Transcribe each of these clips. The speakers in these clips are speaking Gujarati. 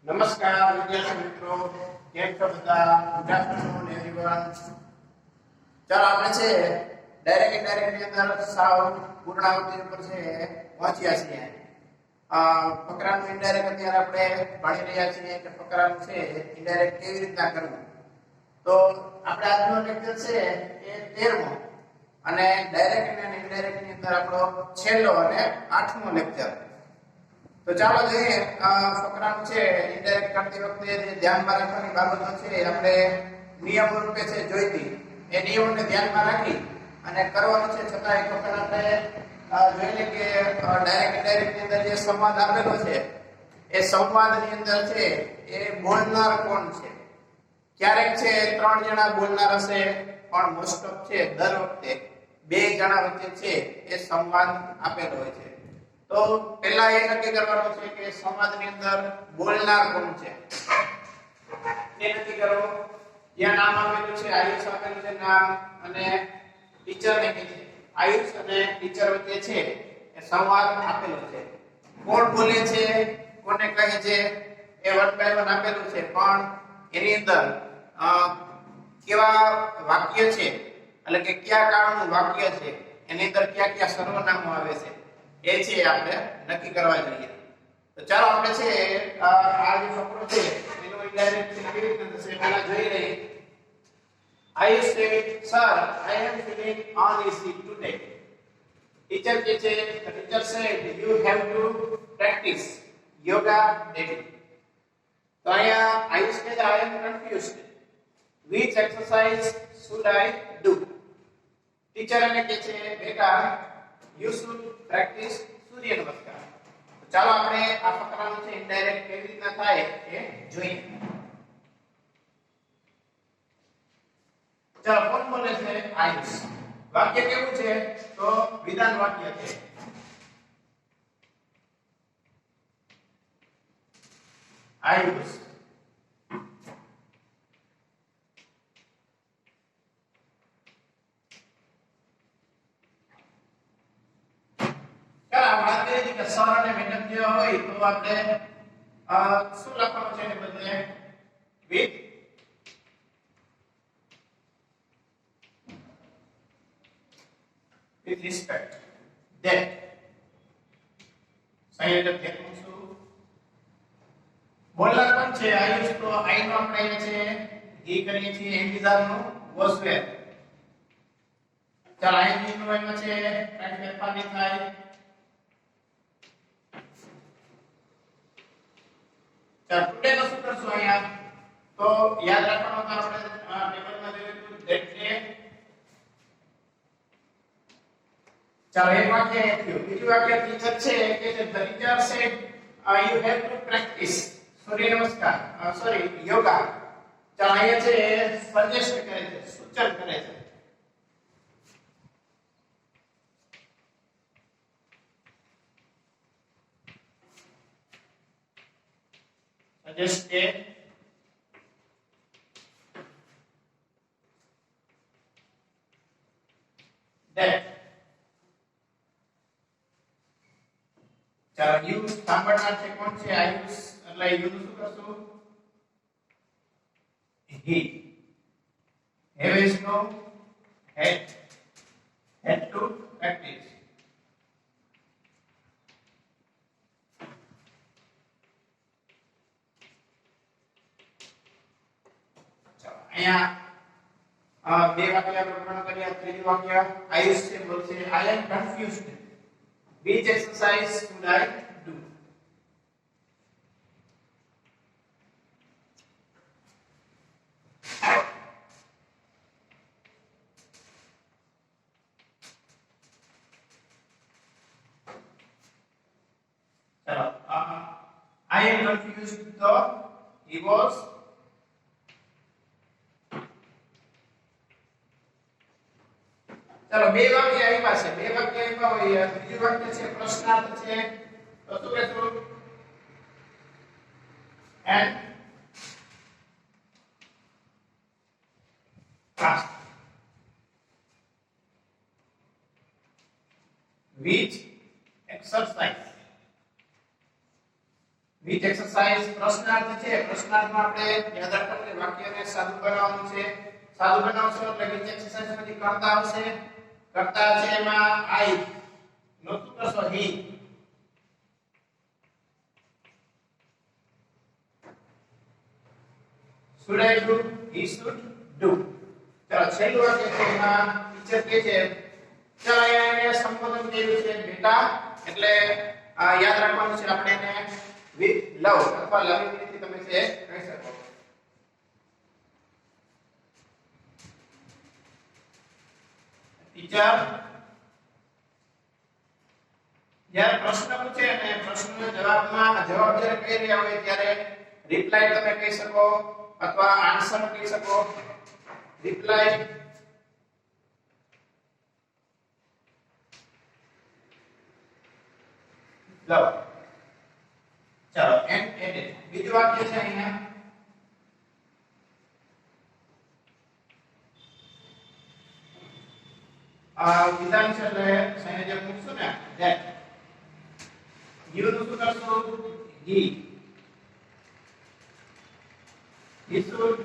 નમસ્કાર વિદ્યાર્થી મિત્રો, કેમ છો બધા? Good afternoon everyone. ચાલો આપણે છે ડાયરેક્ટ ઇનડાયરેક્ટ ની અંદર સાવ પૂર્ણાવૃત્તિ ઉપર છે પહોંચ્યા છીએ. ફકરાનું ઇનડાયરેક્ટ અત્યારે આપણે ભણી રહ્યા છીએ કે ફકરાનું છે ઇનડાયરેક્ટ કેવી રીતના કરવું. તો આપણે આજનો લેક્ચર છે એ 13મો અને ડાયરેક્ટ અને ઇનડાયરેક્ટ ની અંદર આપણો છેલ્લો અને 8મો લેક્ચર. તો ચાલો જોઈએ ફકરાનું છે ઇનડાયરેક્ટ કરતી વખતે જે ધ્યાનમાં રાખવાની બાબતો છે આપણે નિયમો રૂપે છે જોઈતી. એ નિયમોને ધ્યાનમાં રાખી અને કરવાનું છે. છતાં એક વખત આપણે જોઈ લઈએ કે ડાયરેક્ટ ઇનડાયરેક્ટ ની અંદર જે સંવાદ આપેલો છે એ સંવાદની અંદર છે એ બોલનાર કોણ છે. ક્યારેક છે 3 જણા બોલનાર હશે, પણ મોસ્ટ ઓફ છે દર વખતે 2 જણા વચ્ચે છે એ સંવાદ આપેલો હોય છે. તો પહેલા એ નક્કી કરવાનું છે કે સંવાદની અંદર બોલનાર કોણ છે. એ નક્કી કરો. જ્યાં નામ આપેલું છે આયુષ આપેલું છે નામ, અને ટીચર ને કે છે આયુષ અને ટીચર વચ્ચે છે એ સંવાદ આપેલો છે. કોણ બોલે છે, કોને કહે છે એ 1 by 1 આપેલું છે. પણ એની અંદર કેવા વાક્ય છે, એટલે કે કયા કાળનું વાક્ય છે, એની અંદર કયા કયા સર્વનામો આવે છે એ છે આપણે નક્કી કરવા જોઈએ. તો ચાલો આપણે છે આ જે ફકરો છે એનો ઇનડાયરેક્ટ કેવી રીતે થશે પહેલા જોઈ લઈએ. I said, sir, I am feeling uneasy today. Teacher કે છે, the teacher said you have to practice yoga daily. તો અહીંયા આયુષ કે I am confused. Which exercise should I do? Teacher એને કે છે બેટા you should practice સૂર્ય નમસ્કાર. તો ચાલો આપણે આ ફકરાનું છે ઇનડાયરેક્ટ કેવી રીતના થાય એ જોઈએ. ચાલો કોણ બોલે છે? આયુષ. વાક્ય કેવું છે? તો વિધાન વાક્ય છે. આયુષ સર અને મેડમ જેવા હોય તો આપણે શું લખવાનું છે? એને બદલે with respect that સંયોજક દેખું છું. બોલનાર કોણ છે? આયુષ. તો આઈ નો આપણે અહીંયા છે ઈ કરીએ છીએ ઇન્ટિઝરનું was where. ચાલ આઈ નો એમાં છે કાઈ ફેરફાર નહીં થાય. ટુડે નો શું કરશું અહીંયા? તો યાદ રાખવાનું કે આપણે ટેબલમાં જોયું હતું that day. ચાલો એક વાક્ય થયું. બીજું વાક્ય ટીચર છે કે the teacher said you have to practice સૂર્ય નમસ્કાર યોગા. ચાલો અહીંયા છે સજેસ્ટ કરે છે, સૂચન કરે છે. suggested that. ચાલો યુ સાંભળનાર છે કોણ છે? આયુષ. એટલે યુ નું શું કરશું? he has no had to practice. અહીંયા બે વાક્ય પ્રમાણ કર્યા. ત્રીજું વાક્ય આયુષ છે બોલશે I am confused. Which exercise should I do? ચલો I am confused. So he was ચલો બે વાક્ય આપ્યા છે. બે વાક્ય આપ્યા હોય, ત્રીજું વાક્ય છે પ્રશ્નાર્થ છે. તો શું કહેશું? and ask which exercise which exercise પ્રશ્નાર્થ છે પ્રશ્નાર્થમાં આપણે યાદ રાખવાનું કે વાક્યને સાદું બનાવવાનું છે સાદું બનાવશો એટલે વિચ એક્સરસાઇઝ માંથી કર્તા આવશે કર્તા છે એમાં આઈ નો શું કરશો હી should I do he should do ચાલો છેલ્લું વાક્ય છે એમાં ટીચર કહે છે ચાલો અહીંયા એને સંબોધન કર્યું છે બેટા એટલે યાદ રાખવાનું છે આપણે એને with love અથવા લવિંગ થી તમે છે કહી શકો ટીચર જ્યારે પ્રશ્ન પૂછે અને પ્રશ્નના જવાબ જ્યારે કહી રહ્યા હોય ત્યારે રિપ્લાય તમે કહી શકો અથવા આન્સર કહી શકો રિપ્લાય લવ ચાલો એન્ડ એડેડ બીજું વાક્ય છે અહીંયા વિધાન છે એટલે સંયોજક મૂકશું ને that you નું શું કરશો he should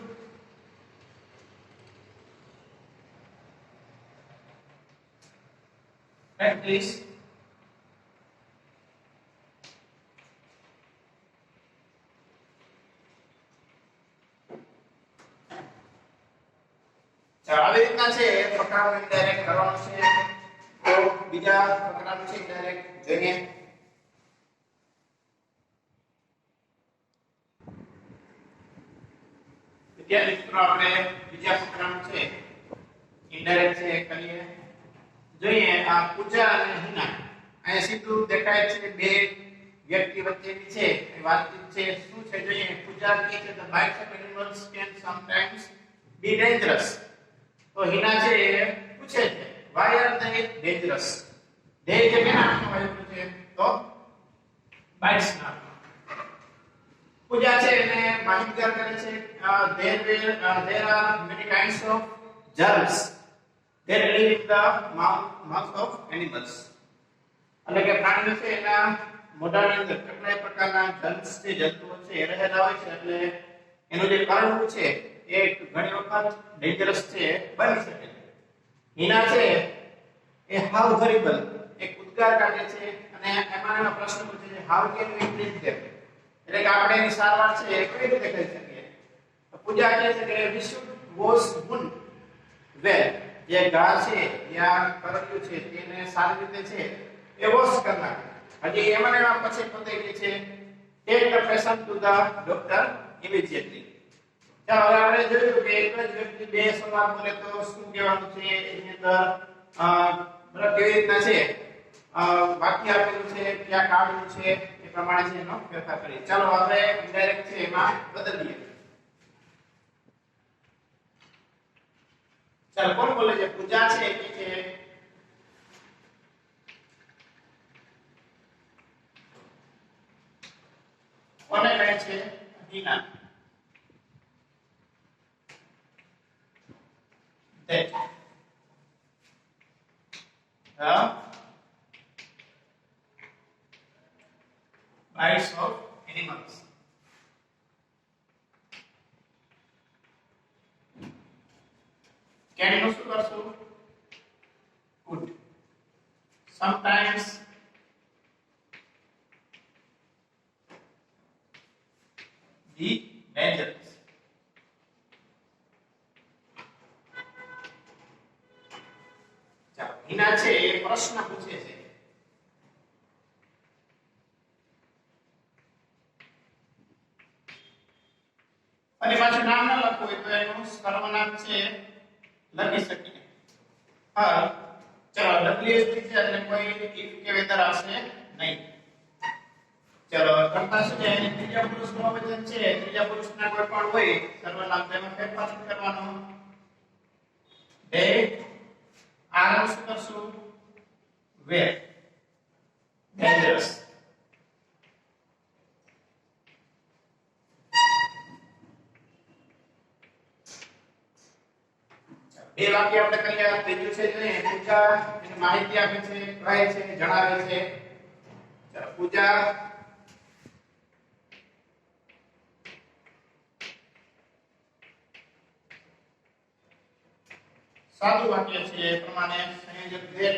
practice આવી રીતના છે ફકરાનું ઇનડાયરેક્ટ કરવાનું છે તો બીજા ફકરાનું છે ઇનડાયરેક્ટ જોઈએ વિદ્યાર્થી મિત્રો આપણે બીજા ફકરાનું છે ઇનડાયરેક્ટ છે કરીએ જોઈએ આ પૂજા અને હિના અહીંયા સીધું દેખાય છે બે વ્યક્તિ વચ્ચેની છે એ વાતચીત છે શું છે જોઈએ પૂજા કહે છે the bites of animals can sometimes be dangerous તો હિના છે એ પૂછે છે why are they dangerous they જે કેના વાપર્યું છે તો bites ના પૂજા છે એને માહિતગાર કરે છે there are many kinds of germs that live in the mouth of animals એટલે કે પ્રાણીઓ છે એના મોઢાની અંદર કેટલાય પ્રકારના જર્મ્સ છે જંતુઓ છે એ રહેલા હોય છે એટલે એનું જે કરડવું છે એ ઘણી વખત ડેન્જરસ છે બની શકે છે હિના છે એ હાઉ હોરિબલ એક ઉદ્ગાર કાઢે છે અને એમાં એનો પ્રશ્ન પૂછે છે હાઉ કેન વી ટ્રીટ ધેમ એટલે કે આપણે એની સારવાર છે એ કેવી રીતે કરી શકીએ તો પૂજા કહે છે કે we should wash wound well જે ઘા છે યા કરડ્યું છે તેને સારી રીતે છે એ વોશ કરનાર હજી એમાં પછી પોતે કહે છે take the patient to the doctor immediately ચાલો હવે આપણે જોયું કે એક જ વ્યક્તિ બે સવાલ બોલે તો શું કહેવાનું છે એની અંદર બરાબર કેવી રીતના છે વાક્ય આપેલું છે ક્યાં કાઢવું છે એ પ્રમાણે છે એનો ફેરફાર કરીએ ચાલો આપણે ઇનડાયરેક્ટ છે એમાં બદલીએ ચાલો કોણ બોલે છે પૂજા છે કે કોને કહે છે Hina that bites of animals can you શું કરશો could sometimes be dangerous Hina છે એ પ્રશ્ન પૂછે છે અને પાછું નામ ન લખવું હોય તો એનું સર્વનામ છે લખી શકીએ હા ચલો ડબ્લ્યુએસપી છે એટલે કોઈ ઇફ કે વેધર આવશે નહીં ચલો કરતા શું છે એની ત્રીજા પુરુષ બહુવચન છે ત્રીજા પુરુષના કોઈ પણ હોય સર્વનામ તેમાં ફેરફાર કરવાનો they are શું કરશું where dangerous બે વાક્ય આપણે કરીએ ત્રીજું છે જે પૂજા એની માહિતી આપે છે કહે છે જણાવે છે ચાલો પૂજા સાદું વાક્ય છે એ પ્રમાણે સંયોજક that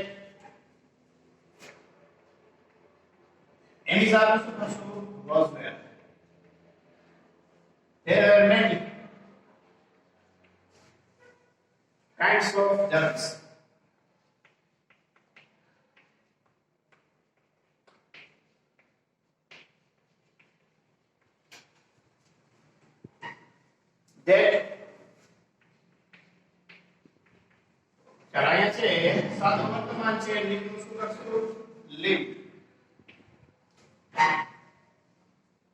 એની સાથે શું કરશું was were. There were many kinds of ducks. That ચલાયા છે સાદું વર્તમાન છે live નું શું કરશું live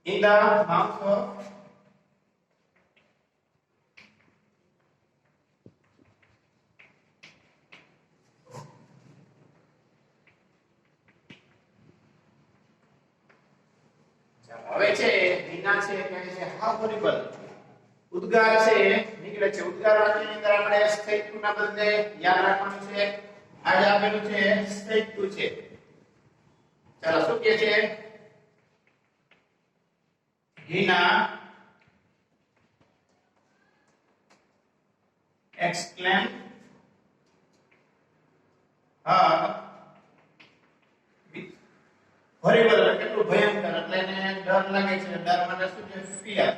in the mouth of હવે છે વિના છે કહે છે how horrible ઉદ્ગાર છે નીકળે છે ઉદ્ગાર વાક્યની અંદર આપણે સ્થિતિનું ના બદલે યાદ રાખવાનું છે આજે આપેલું છે સ્થિતિનું છે ચાલો શું કહે છે Hina exclaimed with horrible એટલે કેટલું ભયંકર એટલે એને ડર લાગે છે ડર માટે શું છે fear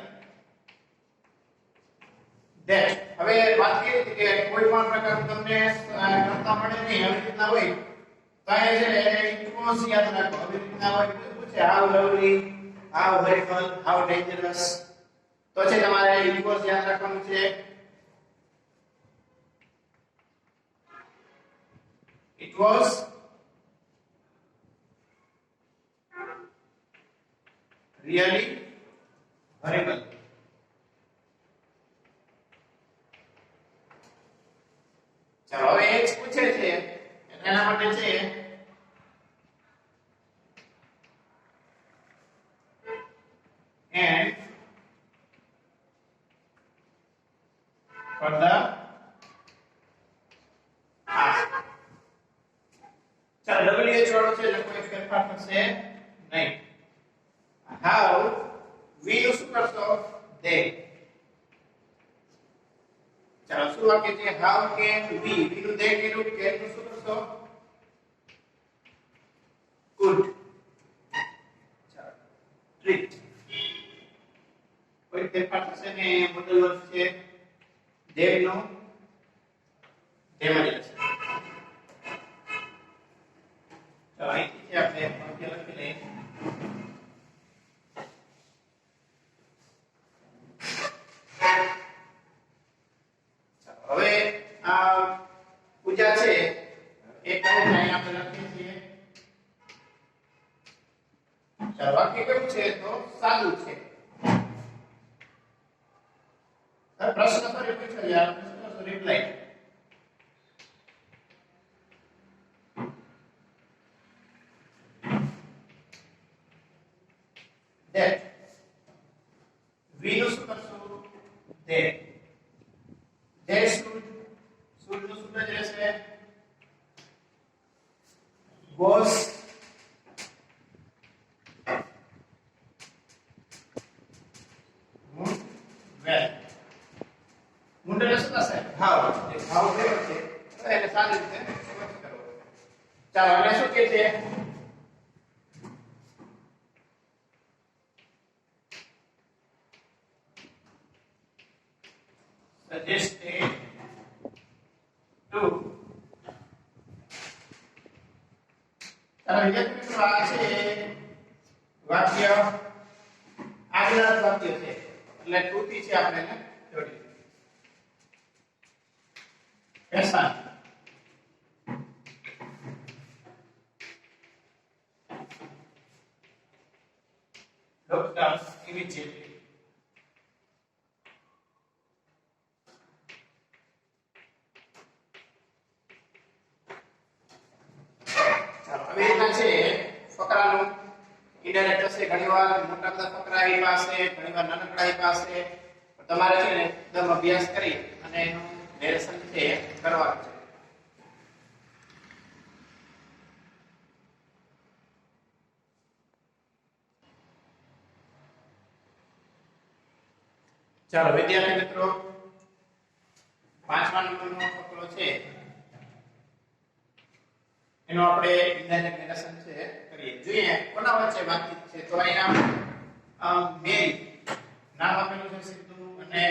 that હવે વાત કરી હતી કે કોઈ પણ પ્રકારનું તમને કરતા મળે નહીં આવી રીતના હોય તો એ છે ઇકોસ યાદ રાખો આવી રીતના હોય બધું છે how lovely how horrible how dangerous તો છે તમારે ઇકોસ યાદ રાખવાનું છે it was really horrible ચાલો હવે એક પૂછે છે એના માટે છે and for the ask ચાલો WH વાળો છે એટલે કોઈ ફેરફાર થશે નહીં how we નું શું કરશો they ચાલો શું વાક્ય છે how can we નું they કર્યું can નું શું કરશો could ચાલો treat કોઈ ફેરફાર થશે ને મોડલ વર્ગ છે they નો તેમાં જ છે ચાલો અહીંથી આપણે વાક્ય લખી લઈએ હવે આ પૂજા છે એક અહીં આપણે લખીએ છીએ ચાલો વાક્ય કેવું છે તો સાદું છે પ્રશ્ન ફરી પૂછો યાર પ્રશ્ન રિપ્લાય that we નું શું કરશું that they should નું સૂત્ર જ રહેશે goes well મુંડે શું થશે ભાવ જે ભાવ કેવો છે તો એને સારી રીતે સ્પષ્ટ કરો ચાલો હવે શું કહે છે suggested to ચાલો વિદ્યાર્થી મિત્રો આ છે વાક્ય આગલા વાક્ય છે એટલે ટુ થી છે આપણે એને જોડી ऐसा looked up immediately હવે એના છે ફકરાનું ઇનડાયરેક્ટ હશે ઘણીવાર મોટા બધા ફકરા એ પાસે ઘણીવાર નાનકડા એ પાસે તમારે છે ને એકદમ અભ્યાસ કરી અને એનું નિરીક્ષણ છે કરવાનું છે ચાલો વિદ્યાર્થી મિત્રો પાંચમા નંબરનો ફકરો છે એનો આપણે ઇનડાયરેક્ટ નેરેશન છે કરીએ. જોઈએ કોના વચ્ચે વાતચીત છે. તો અહીંયા મેરી નામ આપેલું છે સિદ્ધુ અને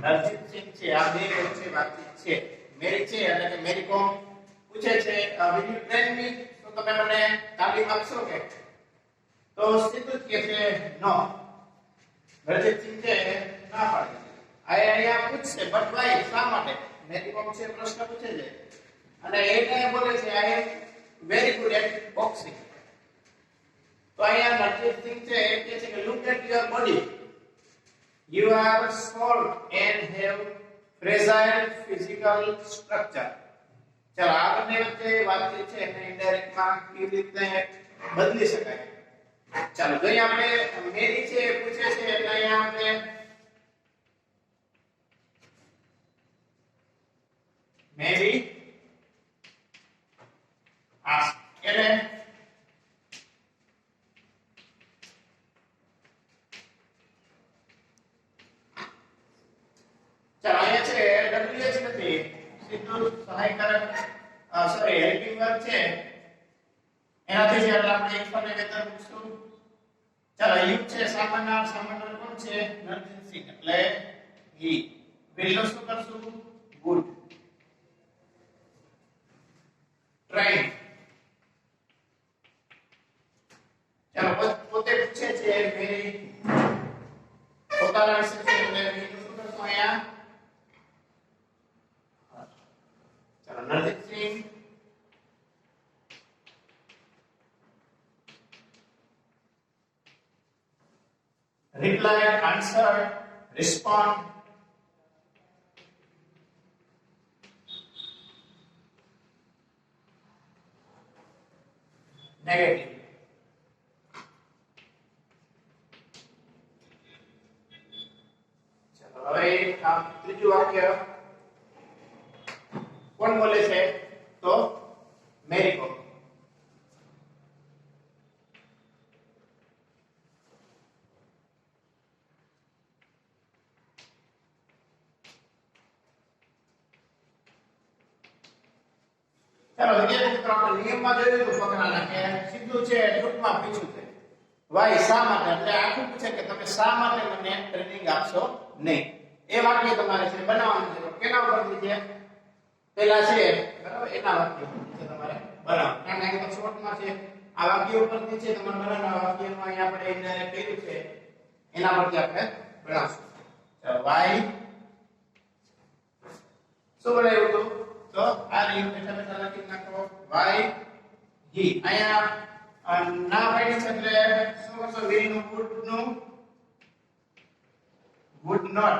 હરજીત સિંહ છે. આ બે વચ્ચે વાતચીત છે. મેરી છે એટલે કે મેરી કોમ પૂછે છે વિલ યુ ટ્રેન મી, તો તમે મને તાલીમ આપશો કે? તો સિદ્ધુ કહે છે નો. હરજીત સિંહ છે ના પાડે. અહીંયા પૂછશે બટ વાય, શા માટે? મેરી કોમ છે પ્રશ્ન પૂછે છે અને એને બોલે છે I am very good at boxing. તો અહીંયા હરજીત સિંહ છે એ કહે છે કે look at your body, you are small and have fragile physical structure. ચાલો આ બંને વચ્ચે વાતચીત છે એને ઇનડાયરેક્ટ માં કેવી રીતે બદલી શકાય. ચાલો જોઈએ આપણે મેરી છે પૂછે છે એટલે અહીંયા આપણે મેરી ask એટલે ચાલો અહીંયા છે WH નથી, સીધું સહાયકારક સોરી હેલ્પિંગ વર્બ છે એનાથી છે એટલે આપણે એક પર વેતન મૂકશું. ચાલો યુ છે સામાન્ય કોણ છે? હરજીત સિંહ એટલે હી. વિલ નો શું કરશું? ગુડ. ટ્રેન. ચાલો પોતે પૂછે છે મેરી પોતાના વિશે છે એટલે વિલ નું શું કરશું અહીંયા? ચાલો હરજીત સિંહ reply, answer, respond. Negative. ચલો હવે આ ત્રીજું વાક્ય કોણ બોલે છે? તો મેરી કોમ. ચાલો વિદ્યાર્થી મિત્રો આપણે નિયમમાં જોયું તો ફકરાના કે સીધું છે ટૂંકમાં પૂછ્યું છે વાય શા માટે, એટલે આખું પૂછે કે તમે શા માટે મને ટ્રેનિંગ આપશો નહીં. એ વાક્ય તમારે છે બનાવવાનું છે. કેના ઉપરથી છે? પહેલા છે બરાબર એના વાક્ય ઉપરથી છે તમારે બનાવવાનું. કારણ કે તો શોર્ટમાં છે આ વાક્ય ઉપરથી છે તમારે બનાવવાનું. વાક્યમાં અહીંયા આપણે ઇનડાયરેક્ટ કર્યું છે એના પરથી આપણે બનાવશું. ચાલો વાય શું બનાવ્યું હતું? તો આ રીતે બેઠા બેઠા લખી નાખો વાય હી. અહીંયા ના પાડી છે એટલે શું કરશો? વિલ નું would not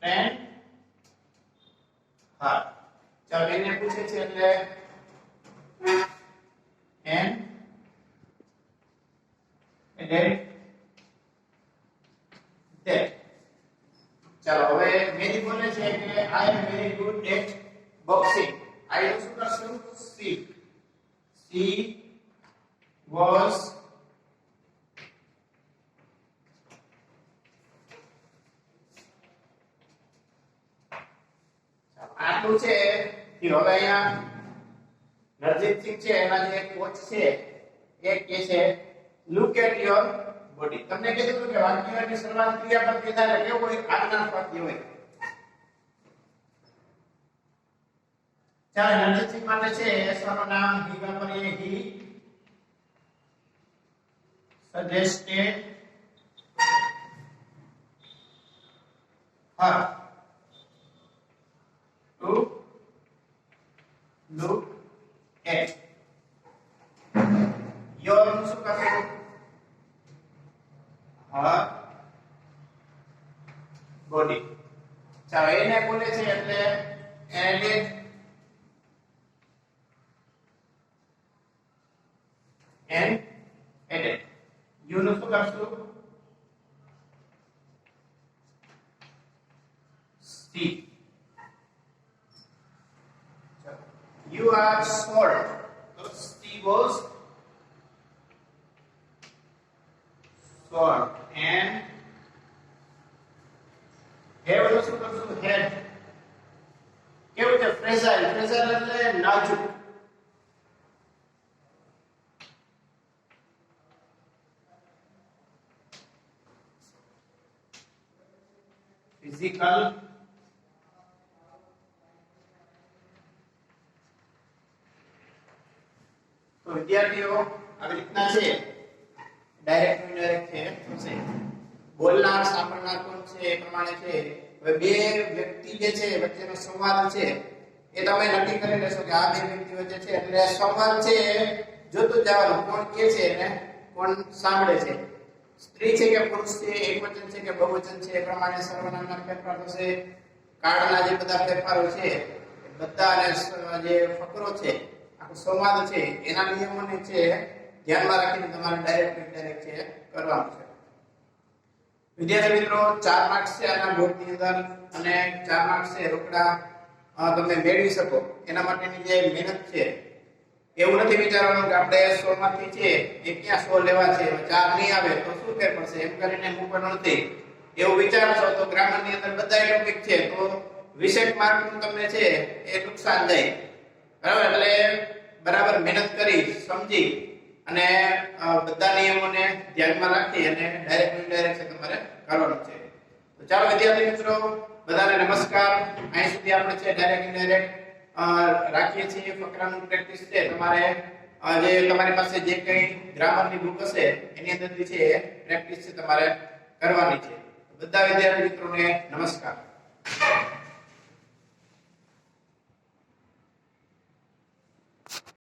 and હા. ચાલો એને પૂછે છે એટલે and that. ચાલો હવે મેરી બોલે છે કે I am very good at boxing. I નું શું કરશું? સી. સી વોઝ આટલું છે. હવે અહીંયા હરજીત સિંહ છે એના જે કોચ છે એ કહે છે લુક એટ યોર બોડી. તમને કીધું હતું કે વાક્યની શરૂઆત ક્રિયાપદ થી થાય એટલે કેવું હોય? આજ્ઞાર્થ વાક્ય હોય. ચાલો હરજીત સિંહ માટે છે એસવાનું નામ હી વાપરીએ. હી suggested her to look at your શું કરશું? her body. ચાલો એને બોલે છે એટલે edit and edit. you નું શું કરશું? see. You are short. So Steve was short and have નું શું કરશું? હેડ. કેવું છે? ફ્રેજાઇલ. ફ્રેજાઇલ એટલે નાજુક. ફિઝિકલ. તો વિદ્યાર્થીઓ આવી રીતના છે, ડાયરેક્ટ ઇનડાયરેક્ટ છે થશે. બોલનાર સાંભળનાર કોણ છે એ પ્રમાણે છે. હવે બે વ્યક્તિ જે છે વચ્ચેનો સંવાદ છે એ તમે નક્કી કરી લેશો કે આ બે વ્યક્તિ વચ્ચે છે, એટલે સંવાદ છે જોતું જવાનું કોણ કે છે અને કોણ સાંભળે છે. સ્ત્રી છે કે પુરુષ છે, એકવચન છે કે બહુવચન છે, એ પ્રમાણે સર્વનામના ફેરફાર થશે. કાર્ડના જે બધા ફેરફારો છે બધા અને જે ફકરો છે આખો સંવાદ છે એના નિયમોને છે ધ્યાનમાં રાખીને તમારે ડાયરેક્ટ ઇનડાયરેક્ટ છે કરવાનું છે. વિદ્યાર્થી મિત્રો 4 માર્ક્સ છે આના બોર્ડની અંદર અને 4 માર્ક્સ છે રોકડા તમે મેળવી શકો એના માટેની જે મહેનત છે. એવું નથી વિચારવાનું કે આપણે 100 માંથી છે એ ક્યાં 100 લેવા છે, 4 નહીં આવે તો શું ફેર પડશે એમ કરીને મૂકવાનું નથી. એવું વિચારશો તો ગ્રામરની અંદર બધા ટોપિક છે તો 20 માર્કનું તમને છે એ નુકસાન જાય. બરાબર, એટલે બરાબર મહેનત કરી સમજી અને બધા નિયમોને ધ્યાનમાં રાખી અને ડાયરેક્ટ ઇનડાયરેક્ટ છે તમારે કરવાનું છે. તો ચાલો વિદ્યાર્થી મિત્રો બધાને નમસ્કાર. અહીં સુધી આપણે છે ડાયરેક્ટ ઇનડાયરેક્ટ રાખીએ છીએ. ફકરાનું પ્રેક્ટિસ છે તમારે જે તમારી પાસે જે કંઈ ગ્રામરની બુક હશે એની અંદરથી છે પ્રેક્ટિસ છે તમારે કરવાની છે. બધા વિદ્યાર્થી મિત્રોને નમસ્કાર.